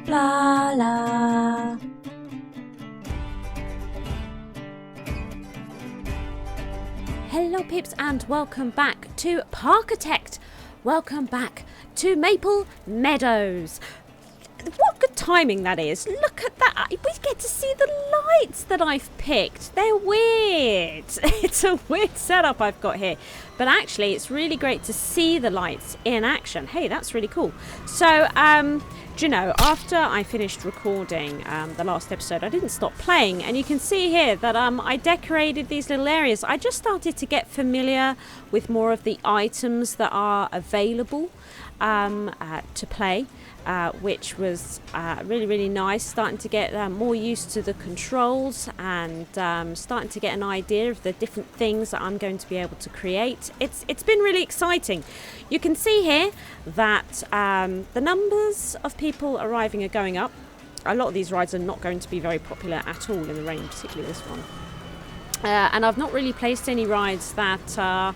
Blarla. Hello Pips and welcome back to Parkitect. Welcome back to Maple Meadows. What good timing that is. Look at that. We get to see the lights that I've picked. They're weird. It's a weird setup I've got here. But actually, it's really great to see the lights in action. Hey, that's really cool. So, do you know, after I finished recording the last episode, I didn't stop playing. And you can see here that I decorated these little areas. I just started to get familiar with more of the items that are available to play. Which was really nice, starting to get more used to the controls and starting to get an idea of the different things that I'm going to be able to create. It's been really exciting. You can see here that the numbers of people arriving are going up. A lot of these rides are not going to be very popular at all in the rain, particularly this one. And I've not really placed any rides that are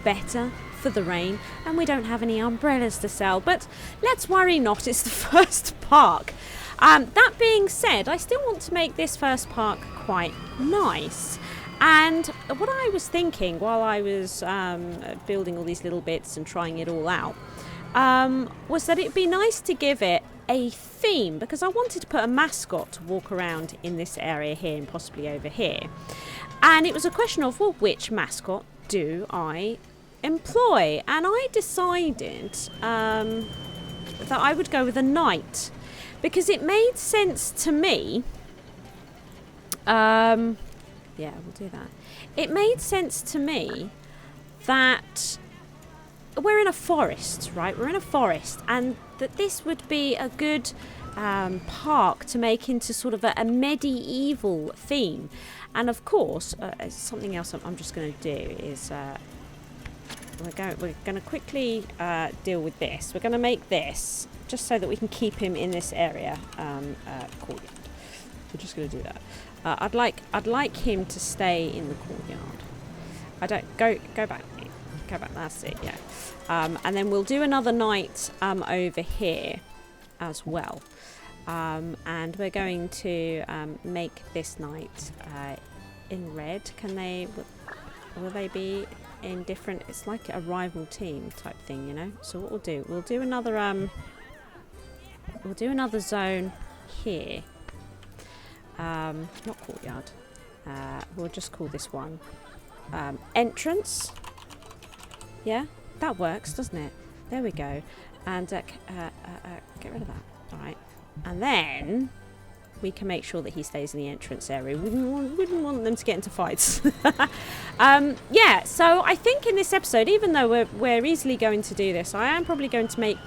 better for the rain, and we don't have any umbrellas to sell, but let's worry not, it's the first park. That being said, I still want to make this first park quite nice, and what I was thinking while I was building all these little bits and trying it all out was that it'd be nice to give it a theme, because I wanted to put a mascot to walk around in this area here and possibly over here, and it was a question of, well, which mascot do I employ? And I decided that I would go with a knight, because it made sense to me. Yeah, we'll do that. It made sense to me that we're in a forest, right? We're in a forest, and that this would be a good park to make into sort of a medieval theme. And of course, something else I'm just going to do is we're going to quickly deal with this. We're going to make this just so that we can keep him in this area. Courtyard. We're just going to do that. I'd like him to stay in the courtyard. I don't go back. Go back. That's it. Yeah. And then we'll do another night over here as well. And we're going to make this night in red. Will they be in different? It's like a rival team type thing, you know. So what we'll do another zone here. Not courtyard. We'll just call this one entrance. Yeah, that works, doesn't it? There we go. And get rid of that. All right. And then we can make sure that he stays in the entrance area. We wouldn't want them to get into fights. Yeah, so I think in this episode, even though we're easily going to do this, I am probably going to make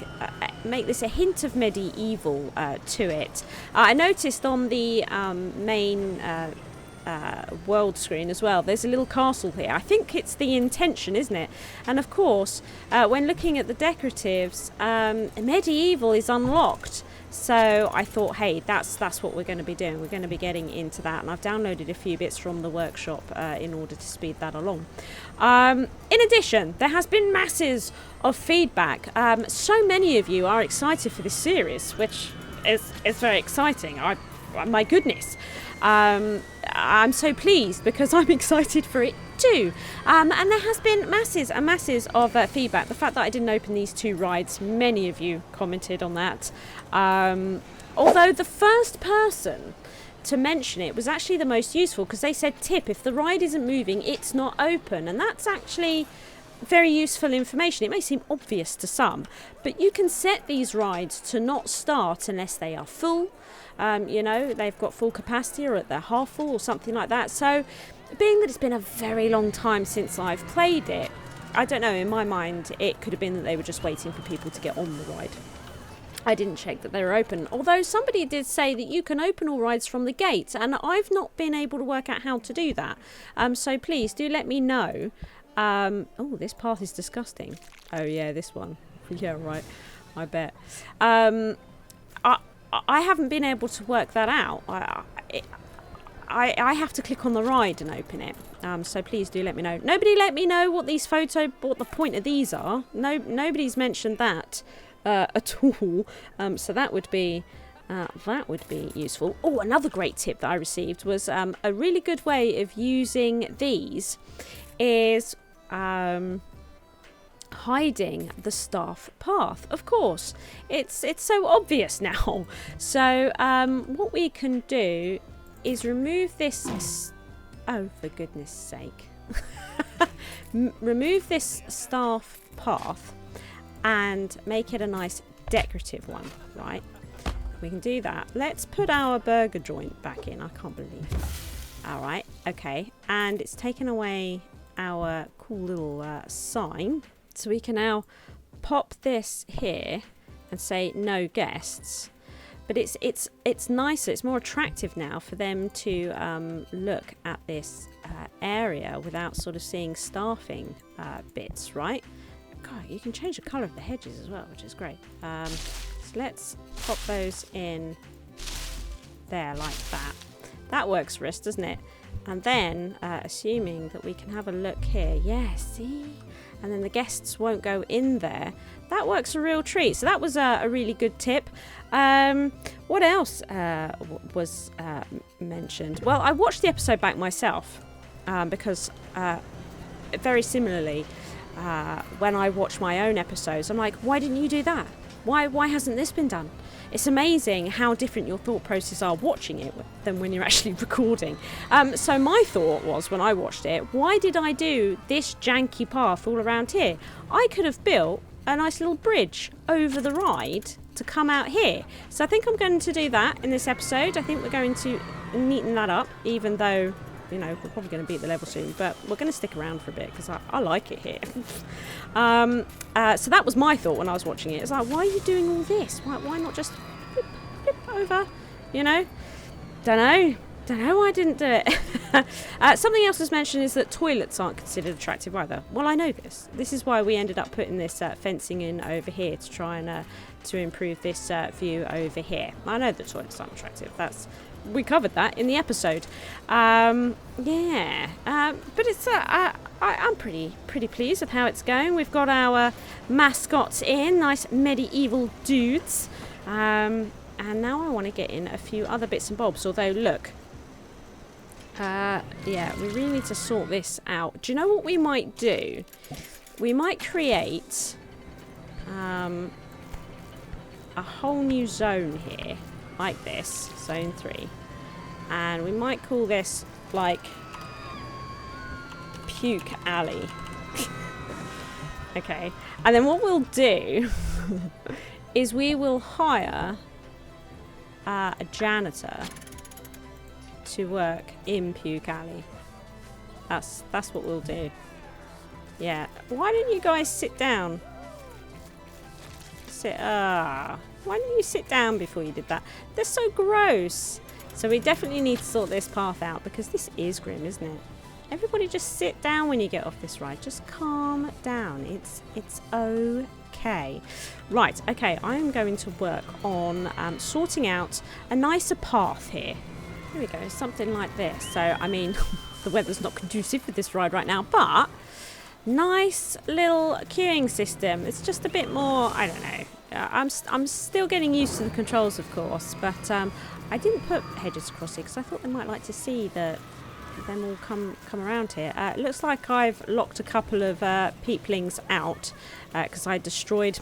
this a hint of medieval to it. I noticed on the main world screen as well, there's a little castle here. I think it's the intention, isn't it? And of course, when looking at the decoratives, medieval is unlocked. So I thought, hey, that's what we're going to be doing. We're going to be getting into that, and I've downloaded a few bits from the workshop in order to speed that along. In addition, there has been masses of feedback. So many of you are excited for this series, which is very exciting. My goodness. I'm so pleased because I'm excited for it too. And there has been masses and masses of feedback. The fact that I didn't open these two rides, many of you commented on that. Although the first person to mention it was actually the most useful, because they said, tip, if the ride isn't moving, it's not open. And that's actually very useful information. It may seem obvious to some, but you can set these rides to not start unless they are full. You know, they've got full capacity or they're half full or something like that. So being that it's been a very long time since I've played it, I don't know, in my mind it could have been that they were just waiting for people to get on the ride. I didn't check that they were open, although somebody did say that you can open all rides from the gate, and I've not been able to work out how to do that. So please do let me know. Oh, this path is disgusting. Oh yeah, this one. Yeah, right. I bet. I haven't been able to work that out. I have to click on the ride and open it. So please do let me know. Nobody let me know what the point of these are. Nobody's mentioned that at all. So that would be That would be useful. Oh, another great tip that I received was a really good way of using these is hiding the staff path. Of course, it's so obvious now. So what we can do is remove this. Oh, for goodness sake. Remove this staff path and make it a nice decorative one, right? We can do that. Let's put our burger joint back in. I can't believe that. All right, okay. And it's taken away our cool little sign. So we can now pop this here and say no guests. But it's nicer, it's more attractive now for them to look at this area without sort of seeing staffing bits, right? God, you can change the colour of the hedges as well, which is great. So let's pop those in there like that. That works for us, doesn't it? And then, assuming that we can have a look here. Yeah, see? And then the guests won't go in there. That works a real treat. So that was a really good tip. What else was mentioned? Well, I watched the episode back myself because very similarly, when I watch my own episodes, I'm like, why didn't you do that? Why hasn't this been done? It's amazing how different your thought processes are watching it than when you're actually recording. So my thought was, when I watched it, why did I do this janky path all around here? I could have built a nice little bridge over the ride to come out here. So I think I'm going to do that in this episode. I think we're going to neaten that up, even though, you know, we're probably going to beat the level soon, but we're going to stick around for a bit because I like it here. So that was my thought when I was watching it. It's like, why are you doing all this? Why not just flip over, you know? Don't know why I didn't do it. Something else was mentioned is that toilets aren't considered attractive either. Well, I know this. This is why we ended up putting this fencing in over here to try and to improve this view over here. I know that toilets aren't attractive. We covered that in the episode. But it's I'm pretty pleased with how it's going. We've got our mascots in, nice medieval dudes. And now I want to get in a few other bits and bobs. Although, look, we really need to sort this out. Do you know what we might do? We might create a whole new zone here, like this, zone 3. And we might call this, like, Puke Alley. Okay. And then what we'll do is we will hire a janitor to work in Puke Alley. That's what we'll do. Yeah. Why don't you guys sit down? Why didn't you sit down before you did that? They're so gross. So we definitely need to sort this path out because this is grim, isn't it? Everybody just sit down when you get off this ride. Just calm down. It's okay. Right, okay, I'm going to work on sorting out a nicer path here. Here we go, something like this. So, I mean, the weather's not conducive for this ride right now, but nice little queuing system. It's just a bit more, I don't know. I'm still getting used to the controls, of course, but I didn't put hedges across here because I thought they might like to see them all come around here. It looks like I've locked a couple of peeplings out because I destroyed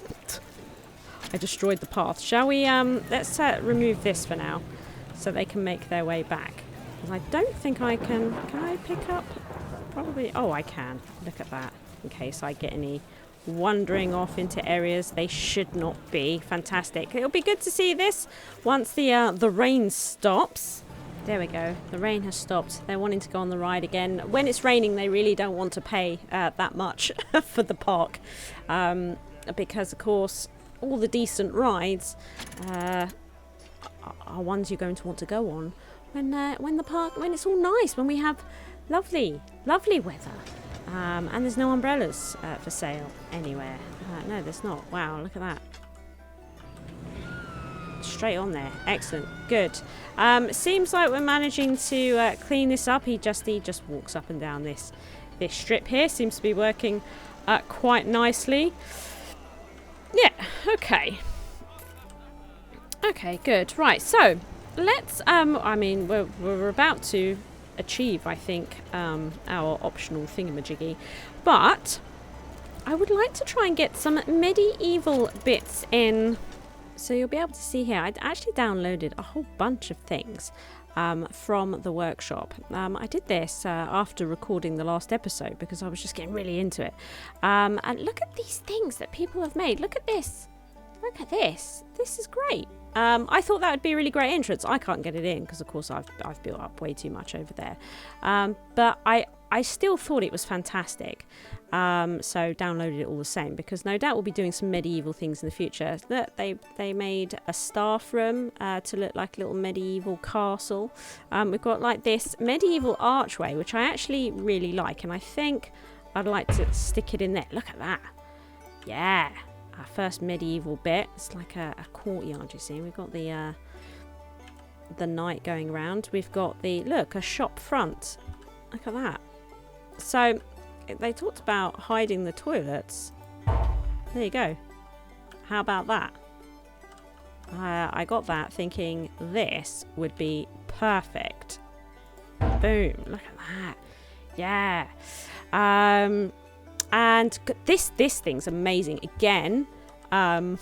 the path. Shall we? Let's remove this for now, so they can make their way back. I don't think I can. Can I pick up? Probably. Oh, I can. Look at that. In case I get any wandering off into areas they should not be. Fantastic. It'll be good to see this once the rain stops. There we go. The rain has stopped. They're wanting to go on the ride again. When it's raining, they really don't want to pay that much for the park because, of course, all the decent rides are ones you're going to want to go on when it's all nice, when we have lovely weather. And there's no umbrellas for sale anywhere. No, there's not. Wow, look at that. Straight on there. Excellent. Good. Seems like we're managing to clean this up. He just walks up and down this strip here. Seems to be working quite nicely. Yeah, okay. Okay, good. Right, so let's, I mean, we're about to achieve, I think, our optional thingamajiggy, but I would like to try and get some medieval bits in. So you'll be able to see here, I actually downloaded a whole bunch of things from the workshop. I did this after recording the last episode because I was just getting really into it. And look at these things that people have made. Look at this. Look at this. This is great. I thought that would be a really great entrance. I can't get it in because, of course, I've built up way too much over there. But I still thought it was fantastic. So downloaded it all the same because no doubt we'll be doing some medieval things in the future. Look, they made a staff room to look like a little medieval castle. We've got like this medieval archway, which I actually really like, and I think I'd like to stick it in there. Look at that. Yeah. Our first medieval bit. It's like a courtyard, you see. We've got the knight going around. We've got a shop front. Look at that. So they talked about hiding the toilets. There you go. How about that? I got that thinking this would be perfect. Boom. Look at that. Yeah. And this thing's amazing. Again, I'm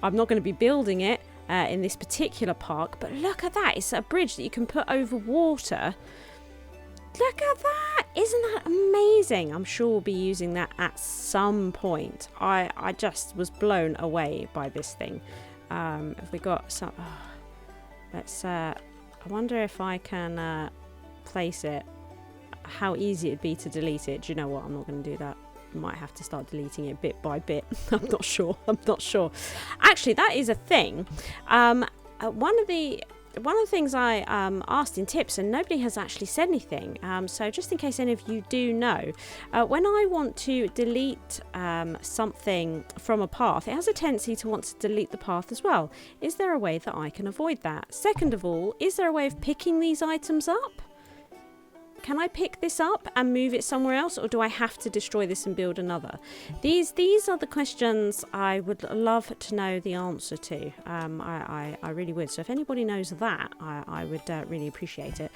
not going to be building it in this particular park, but look at that. It's a bridge that you can put over water. Look at that. Isn't that amazing? I'm sure we'll be using that at some point. I just was blown away by this thing. Have we got some... Oh, let's... I wonder if I can place it. How easy it'd be to delete it. Do you know what? I'm not going to do that. Might have to start deleting it bit by bit. I'm not sure. Actually, that is a thing. One of the things I asked in tips, and nobody has actually said anything, so just in case any of you do know, when I want to delete something from a path, it has a tendency to want to delete the path as well. Is there a way that I can avoid that? Second of all, is there a way of picking these items up? Can I pick this up and move it somewhere else, or do I have to destroy this and build another? These are the questions I would love to know the answer to. I really would. So if anybody knows that, I would really appreciate it.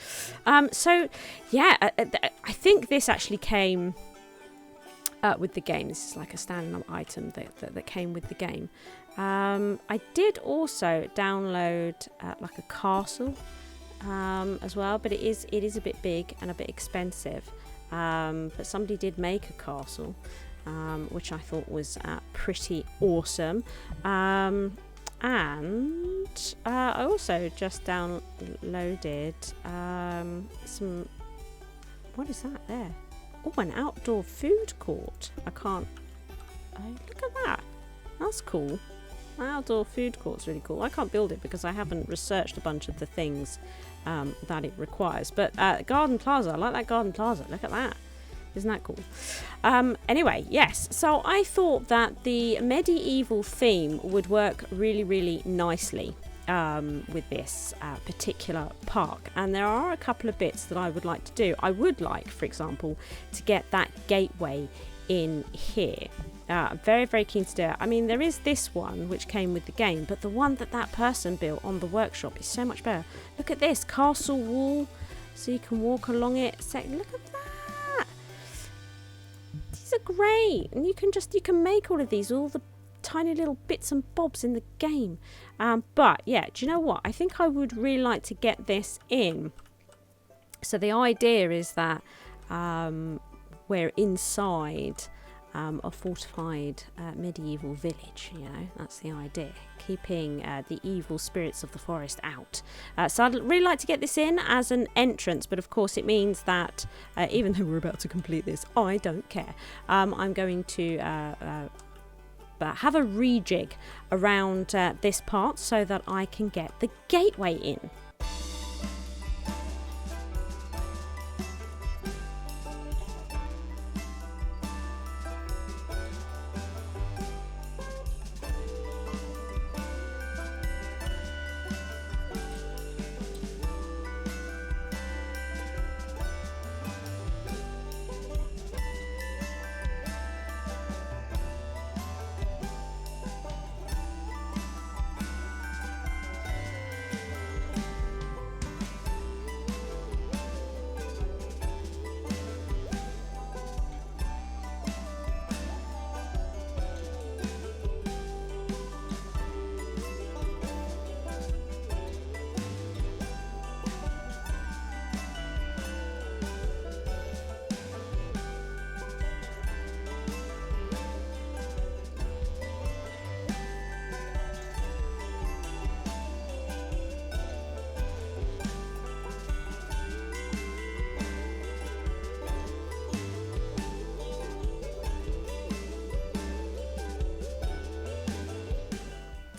So yeah, I think this actually came with the game. This is like a standard item that came with the game. I did also download like a castle. As well, but it is a bit big and a bit expensive, but somebody did make a castle, which I thought was pretty awesome, and I also just downloaded some, what is that there? Oh, an outdoor food court. Look at that, that's cool. My outdoor food court's really cool. I can't build it because I haven't researched a bunch of the things that it requires. But garden plaza, I like that garden plaza. Look at that. Isn't that cool? Anyway, yes. So I thought that the medieval theme would work really, really nicely with this particular park. And there are a couple of bits that I would like to do. I would like, for example, to get that gateway in here. Very, very keen to do it. I mean, there is this one which came with the game, but the one that person built on the workshop is so much better. Look at this castle wall, so you can walk along it. Look at that. These are great, and you can make all of these, all the tiny little bits and bobs in the game. But yeah, do you know what? I think I would really like to get this in. So the idea is that we're inside a fortified medieval village, you know, that's the idea, keeping the evil spirits of the forest out. So I'd really like to get this in as an entrance, but of course it means that even though we're about to complete this, I don't care. I'm going to have a rejig around this part so that I can get the gateway in.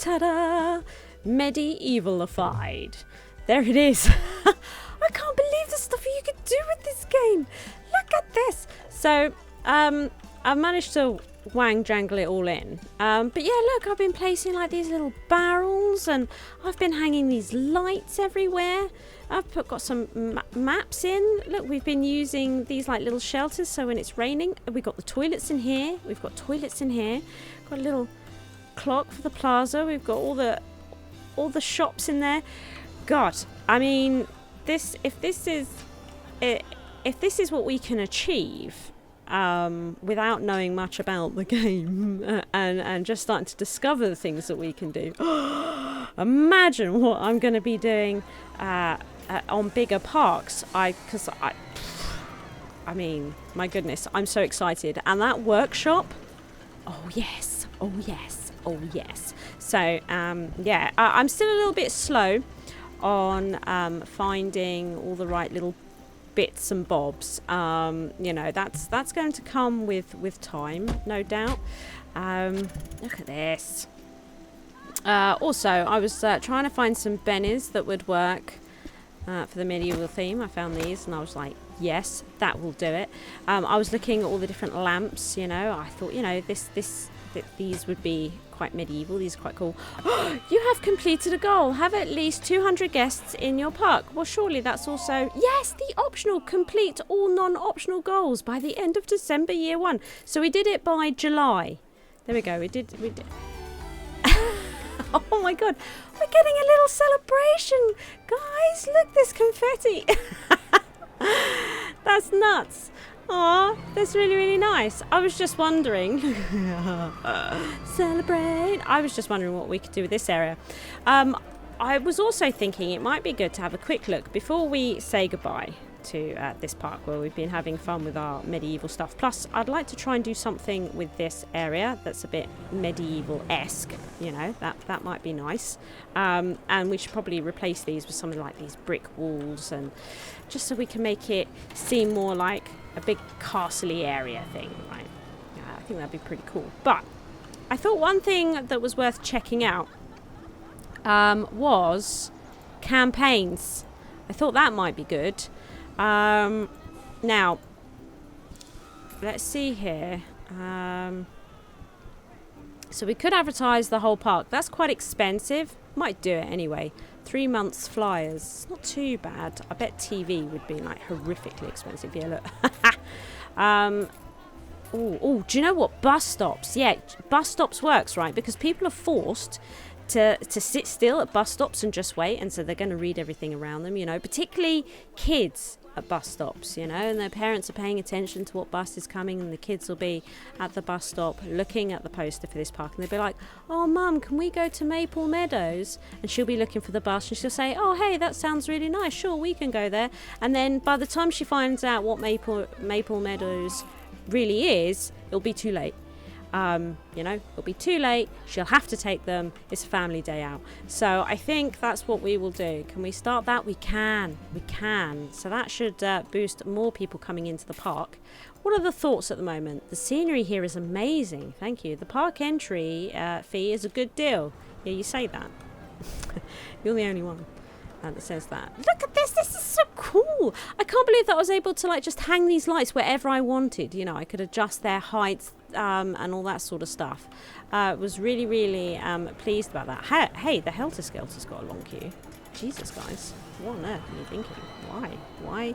Ta-da! Medievalified. There it is. I can't believe the stuff you could do with this game. Look at this. So, I've managed to jangle it all in. But yeah, look, I've been placing like these little barrels, and I've been hanging these lights everywhere. I've got some maps in. Look, we've been using these like little shelters, so when it's raining, we've got the toilets in here. We've got toilets in here. Got a little clock for the plaza. We've got all the shops in there. God, I mean, if this is what we can achieve without knowing much about the game and just starting to discover the things that we can do, imagine what I'm going to be doing on bigger parks. I mean, my goodness, I'm so excited. And that workshop, oh yes. So yeah, I'm still a little bit slow on finding all the right little bits and bobs. You know, that's going to come with time, no doubt. Look at this. Also, I was trying to find some bennies that would work for the medieval theme. I found these and I was like, yes, that will do it. I was looking at all the different lamps, you know. I thought, you know, these would be quite medieval. These are quite cool. You have completed a goal. Have at least 200 guests in your park. Well, surely that's also... Yes, the optional. Complete all non-optional goals by the end of December year 1. So we did it by July. There we go. We did. Oh my God. We're getting a little celebration. Guys, look, there's confetti. That's nuts. Aw, that's really, really nice. I was just wondering... Celebrate! I was just wondering what we could do with this area. I was also thinking it might be good to have a quick look before we say goodbye to this park where we've been having fun with our medieval stuff. Plus, I'd like to try and do something with this area that's a bit medieval-esque. You know, that might be nice. And we should probably replace these with something like these brick walls, and just so we can make it seem more like a big castle-y area thing, right? I think that'd be pretty cool. But I thought one thing that was worth checking out was campaigns. I thought that might be good. Now, let's see here. So we could advertise the whole park. That's quite expensive. Might do it anyway. 3 months flyers. It's not too bad. I bet TV would be like horrifically expensive. Yeah, look. Oh, do you know what? Bus stops. Yeah, bus stops works, right? Because people are forced to sit still at bus stops and just wait, and so they're going to read everything around them, you know, particularly kids at bus stops, you know, and their parents are paying attention to what bus is coming, and the kids will be at the bus stop looking at the poster for this park, and they'll be like, oh mum, can we go to Meadows? And she'll be looking for the bus, and she'll say, oh hey, that sounds really nice, sure, we can go there. And then by the time she finds out what Maple Meadows really is, it'll be too late. You know, it'll be too late. She'll have to take them. It's a family day out. So I think that's what we will do. Can we start that? We can. So that should boost more people coming into the park. What are the thoughts at the moment? The scenery here is amazing. Thank you. The park entry fee is a good deal. Yeah, you say that. You're the only one that says that. Look at this. This is so cool. I can't believe that I was able to like just hang these lights wherever I wanted. You know, I could adjust their heights and all that sort of stuff. Was really, really pleased about that. Hey, the Helter Skelter's got a long queue. Jesus, guys. What on earth are you thinking? Why?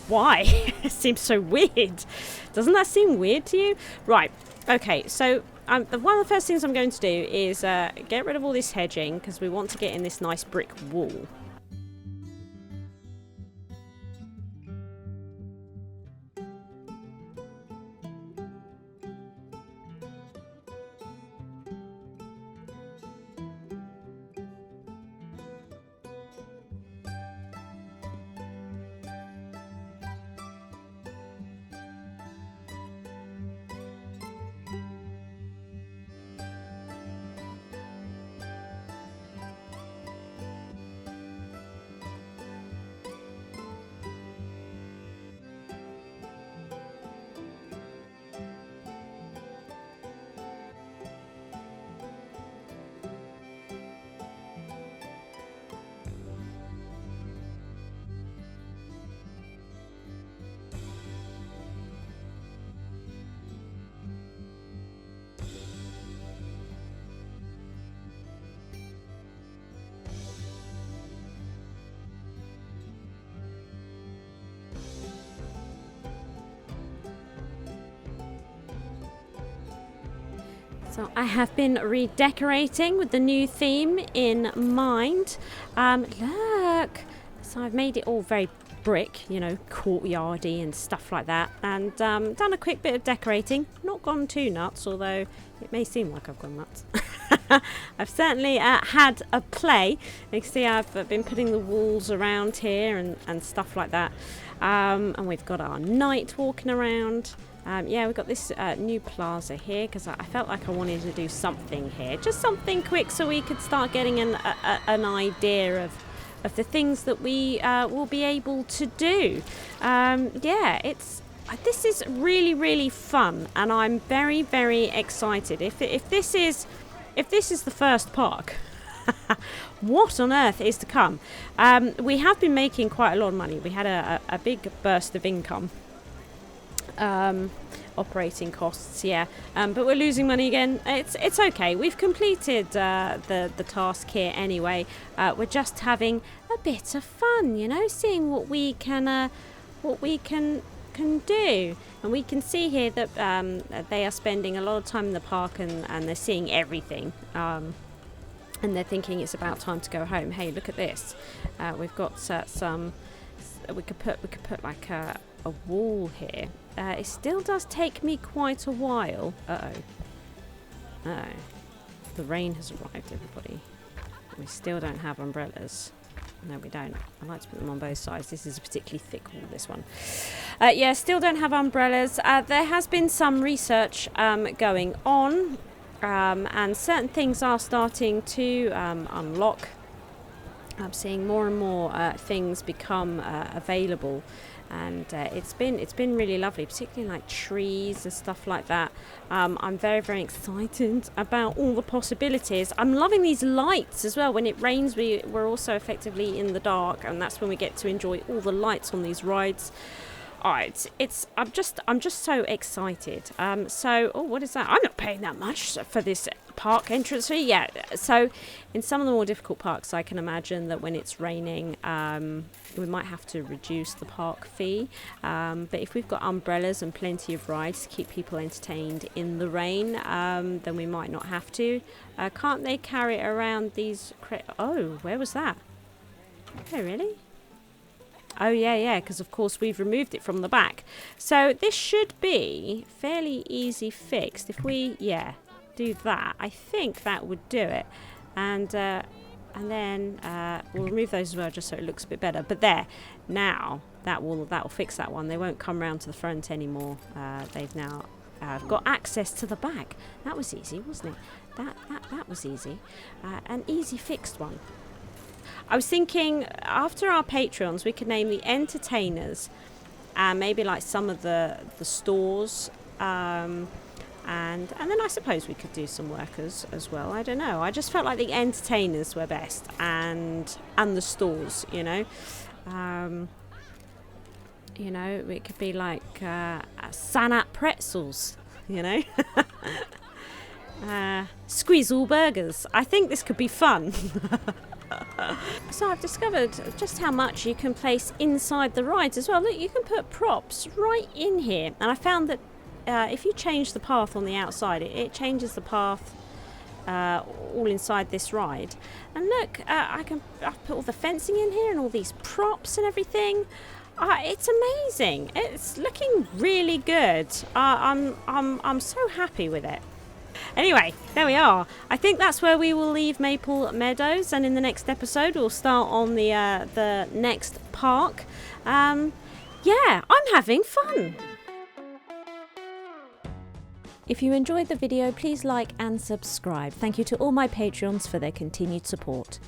Why? It seems so weird. Doesn't that seem weird to you? Right. Okay, so one of the first things I'm going to do is get rid of all this hedging, because we want to get in this nice brick wall. So I have been redecorating with the new theme in mind. Look, so I've made it all very brick, you know, courtyardy and stuff like that, and done a quick bit of decorating. Not gone too nuts, although it may seem like I've gone nuts. I've certainly had a play. You can see I've been putting the walls around here and stuff like that, and we've got our knight walking around. Yeah, we've got this new plaza here because I felt like I wanted to do something here, just something quick so we could start getting an idea of the things that we will be able to do. Yeah, this is really, really fun, and I'm very, very excited. If this is the first park, what on earth is to come? We have been making quite a lot of money. We had a big burst of income. Operating costs, yeah, but we're losing money again. It's okay. We've completed the task here anyway. We're just having a bit of fun, you know, seeing what we can do. And we can see here that they are spending a lot of time in the park and they're seeing everything. And they're thinking it's about time to go home. Hey, look at this. We've got some. We could put like a wall here. It still does take me quite a while. Uh-oh. The rain has arrived, everybody. We still don't have umbrellas. No, we don't. I like to put them on both sides. This is a particularly thick wall, this one. Yeah, still don't have umbrellas. There has been some research going on, and certain things are starting to unlock. I'm seeing more and more things become available, and it's been really lovely, particularly like trees and stuff like that. I'm very, very excited about all the possibilities. I'm loving these lights as well. When it rains, we're also effectively in the dark, and that's when we get to enjoy all the lights on these rides. I'm just so excited. Oh, what is that? I'm not paying that much for this park entrance fee. Yeah. So in some of the more difficult parks, I can imagine that when it's raining, we might have to reduce the park fee. But if we've got umbrellas and plenty of rides to keep people entertained in the rain, then we might not have to. Can't they carry around these? Oh, where was that? Oh, really? Oh, yeah, because of course we've removed it from the back. So this should be fairly easy fixed. If we, do that, I think that would do it. And then we'll remove those as well, just so it looks a bit better. But there, now that will fix that one. They won't come round to the front anymore. They've now got access to the back. That was easy, wasn't it? That was easy. An easy fixed one. I was thinking after our Patreons, we could name the entertainers and maybe like some of the stores, and then I suppose we could do some workers as well. I don't know. I just felt like the entertainers were best, and the stores, you know. It could be like Sanat pretzels, you know. Squeezle burgers. I think this could be fun. So I've discovered just how much you can place inside the rides as well. Look, you can put props right in here, and I found that if you change the path on the outside, it changes the path all inside this ride. And look, I've put all the fencing in here and all these props and everything. It's amazing. It's looking really good. I'm so happy with it. Anyway, there we are. I think that's where we will leave Maple Meadows, and in the next episode we'll start on the next park. Yeah, I'm having fun. If you enjoyed the video, please like and subscribe. Thank you to all my Patreons for their continued support.